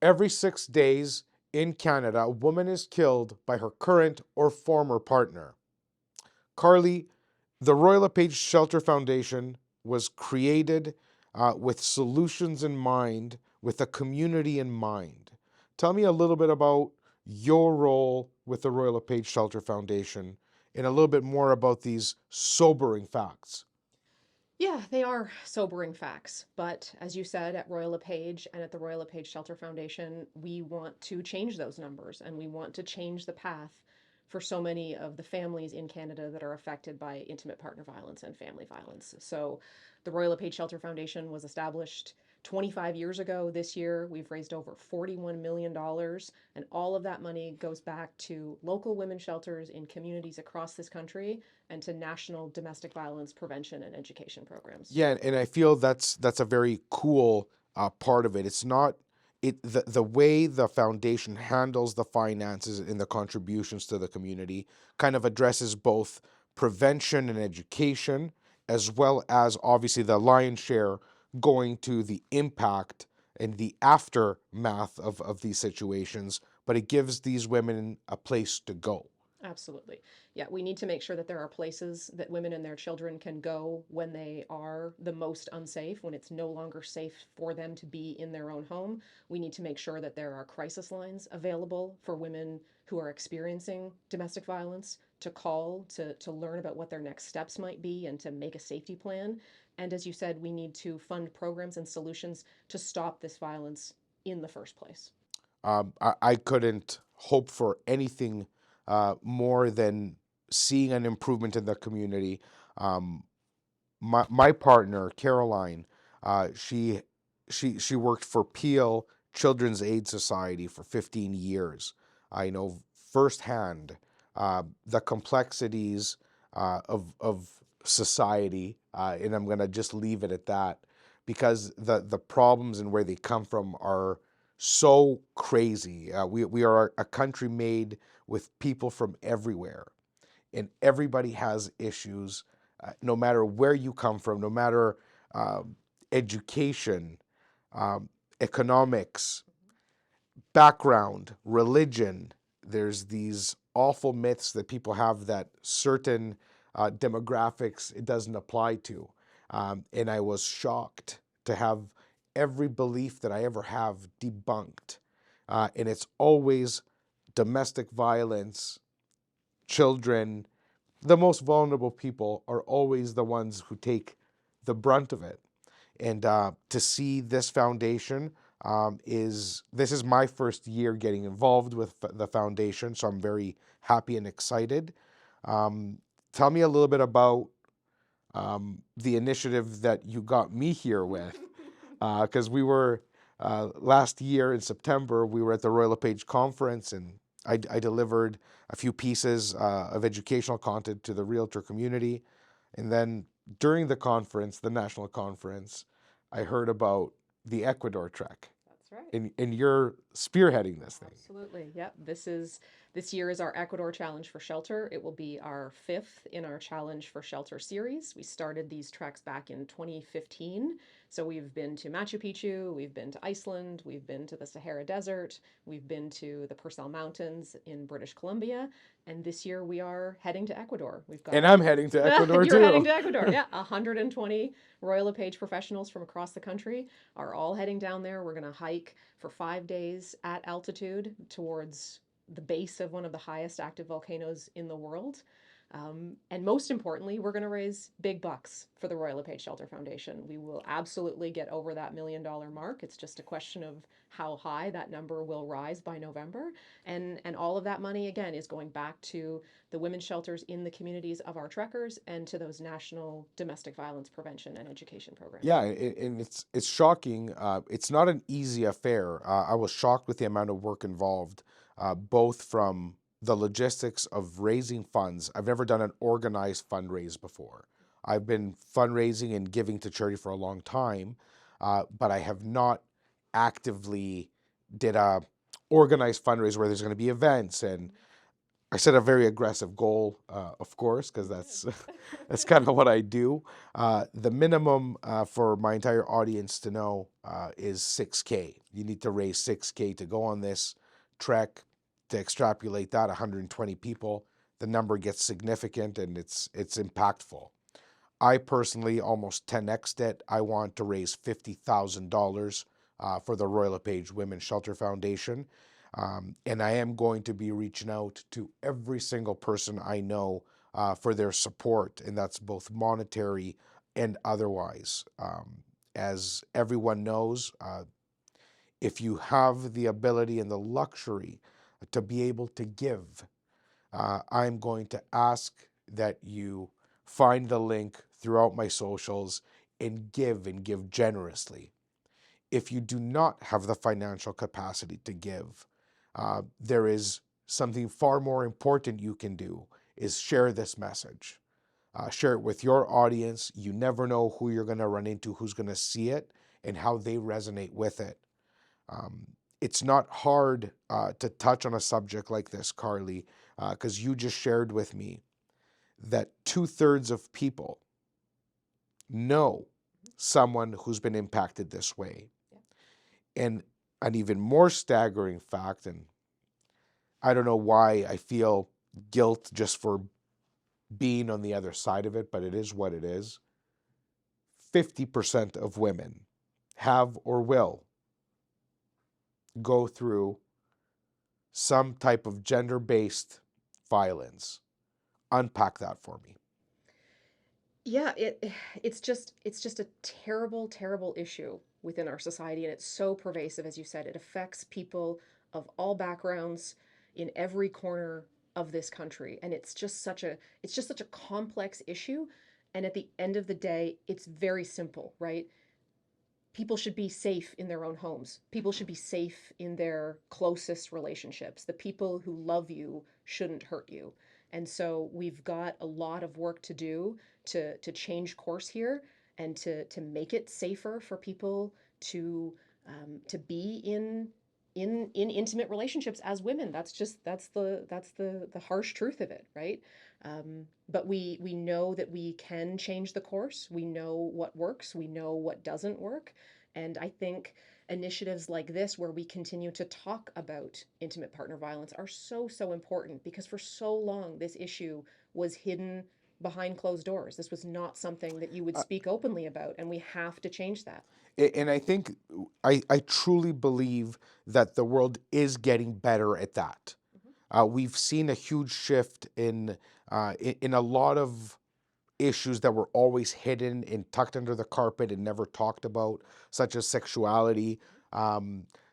Every 6 days in Canada, a woman is killed by her current or former partner. Carly, the Royal LePage Shelter Foundation was created with solutions in mind, with a community in mind. Tell me a little bit about your role with the Royal LePage Shelter Foundation and a little bit more about these sobering facts. Yeah, they are sobering facts. But as you said, at Royal LePage and at the Royal LePage Shelter Foundation, we want to change those numbers and we want to change the path for so many of the families in Canada that are affected by intimate partner violence and family violence. So the Royal LePage Shelter Foundation was established 25 years ago. This year, we've raised over $41 million, and all of that money goes back to local women's shelters in communities across this country and to national domestic violence prevention and education programs. Yeah, and I feel that's a very cool part of it. It's not the way the foundation handles the finances and the contributions to the community kind of addresses both prevention and education, as well as obviously the lion's share going to the impact and the aftermath of these situations. But it gives these women a place to go. Absolutely. Yeah, we need to make sure that there are places that women and their children can go when they are the most unsafe, when it's no longer safe for them to be in their own home. We need to make sure that there are crisis lines available for women who are experiencing domestic violence to call to learn about what their next steps might be and to make a safety plan. And as you said, we need to fund programs and solutions to stop this violence in the first place. I couldn't hope for anything more than seeing an improvement in the community. Um, my partner Caroline, she worked for Peel Children's Aid Society for 15 years. I know firsthand the complexities of society, and I'm gonna just leave it at that because the problems and where they come from are so crazy. We are a country made with people from everywhere, and everybody has issues, no matter where you come from, no matter education, economics, background, religion. There's these awful myths that people have that certain demographics it doesn't apply to. And I was shocked to have every belief that I ever have debunked. And it's always domestic violence, children, the most vulnerable people are always the ones who take the brunt of it. And to see this foundation is this is my first year getting involved with the foundation, so I'm very happy and excited. Um, Tell me a little bit about the initiative that you got me here with, because we were last year in September we were at the Royal LePage conference, and I delivered a few pieces of educational content to the realtor community, and then during the conference, the national conference, I heard about the Ecuador Trek, That's right. and you're spearheading this thing. Absolutely. Yep. This year is our Ecuador Challenge for Shelter. It will be our fifth in our Challenge for Shelter series. We started these treks back in 2015. So we've been to Machu Picchu, we've been to Iceland, we've been to the Sahara Desert, we've been to the Purcell Mountains in British Columbia, and this year we are heading to Ecuador. We've And got I'm heading to Ecuador you're heading too. to Ecuador. Yeah, 120 Royal LePage professionals from across the country are all heading down there. We're going to hike for 5 days at altitude towards the base of one of the highest active volcanoes in the world. And most importantly, we're going to raise big bucks for the Royal LePage Shelter Foundation. We will absolutely get over that $1 million mark. It's just a question of how high that number will rise by November. And all of that money, again, is going back to the women's shelters in the communities of our trekkers and to those national domestic violence prevention and education programs. Yeah, and it's shocking. It's not an easy affair. I was shocked with the amount of work involved, both from the logistics of raising funds. I've never done an organized fundraise before. I've been fundraising and giving to charity for a long time, but I have not actively did a organized fundraise where there's going to be events and I set a very aggressive goal, of course, because You did. that's that's kind of what I do. The minimum for my entire audience to know is 6K. You need to raise 6K to go on this trek. To extrapolate that, 120 people, the number gets significant and it's impactful. I personally almost 10x'd it. I want to raise $50,000 for the Royal LePage Women's Shelter Foundation. And I am going to be reaching out to every single person I know for their support, and that's both monetary and otherwise. As everyone knows, if you have the ability and the luxury to be able to give, I'm going to ask that you find the link throughout my socials and give generously. If you do not have the financial capacity to give, there is something far more important you can do is share this message. Share it with your audience. You never know who you're going to run into, who's going to see it, and how they resonate with it. Um, it's not hard to touch on a subject like this, Carly, because you just shared with me that 2/3 of people know someone who's been impacted this way. Yeah. And an even more staggering fact, and I don't know why I feel guilt just for being on the other side of it, but it is what it is. 50% of women have or will go through some type of gender based violence. Unpack that for me. Yeah, it's just a terrible, terrible issue within our society, and it's so pervasive, as you said. It affects people of all backgrounds in every corner of this country, and it's just such a complex issue. And at the end of the day, it's very simple, right? People should be safe in their own homes. People should be safe in their closest relationships. The people who love you shouldn't hurt you. And so we've got a lot of work to do to change course here and to make it safer for people to be in intimate relationships as women. That's the harsh truth of it, right? But we know that we can change the course. We know what works. We know what doesn't work. And I think initiatives like this, where we continue to talk about intimate partner violence, are so, so important because for so long, this issue was hidden behind closed doors. This was not something that you would Uh, speak openly about, and we have to change that. and I think I truly believe that the world is getting better at that. Mhm. We've seen a huge shift in a lot of issues that were always hidden and tucked under the carpet and never talked about, such as sexuality,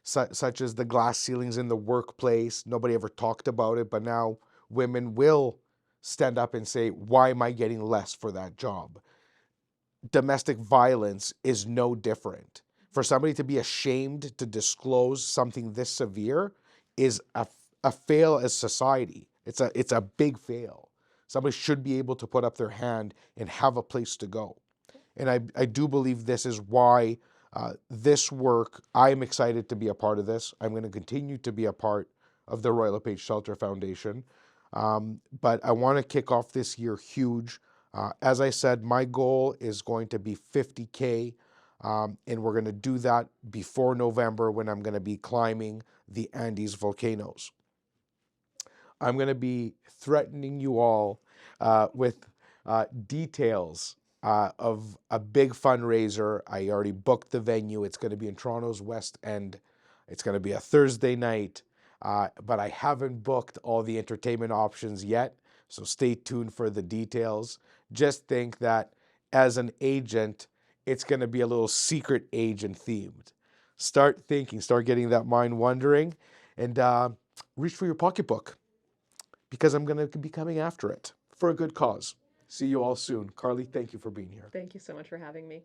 such as the glass ceilings in the workplace. Nobody ever talked about it, but now women will stand up and say, "Why am I getting less for that job?" Domestic violence is no different. For somebody to be ashamed to disclose something this severe is a fail as society. It's a big fail. Somebody should be able to put up their hand and have a place to go. And I do believe this is why this work, I'm excited to be a part of this. I'm going to continue to be a part of the Royal LePage Shelter Foundation. But I want to kick off this year huge. As I said, my goal is going to be 50K. And we're going to do that before November when I'm going to be climbing the Andes volcanoes. I'm going to be threatening you all with details of a big fundraiser. I already booked the venue. It's going to be in Toronto's West End. It's going to be a Thursday night, but I haven't booked all the entertainment options yet. So stay tuned for the details. Just think that as an agent, it's going to be a little secret agent themed. Start thinking, start getting that mind wandering, and reach for your pocketbook because I'm going to be coming after it for a good cause. See you all soon. Carly, thank you for being here. Thank you so much for having me.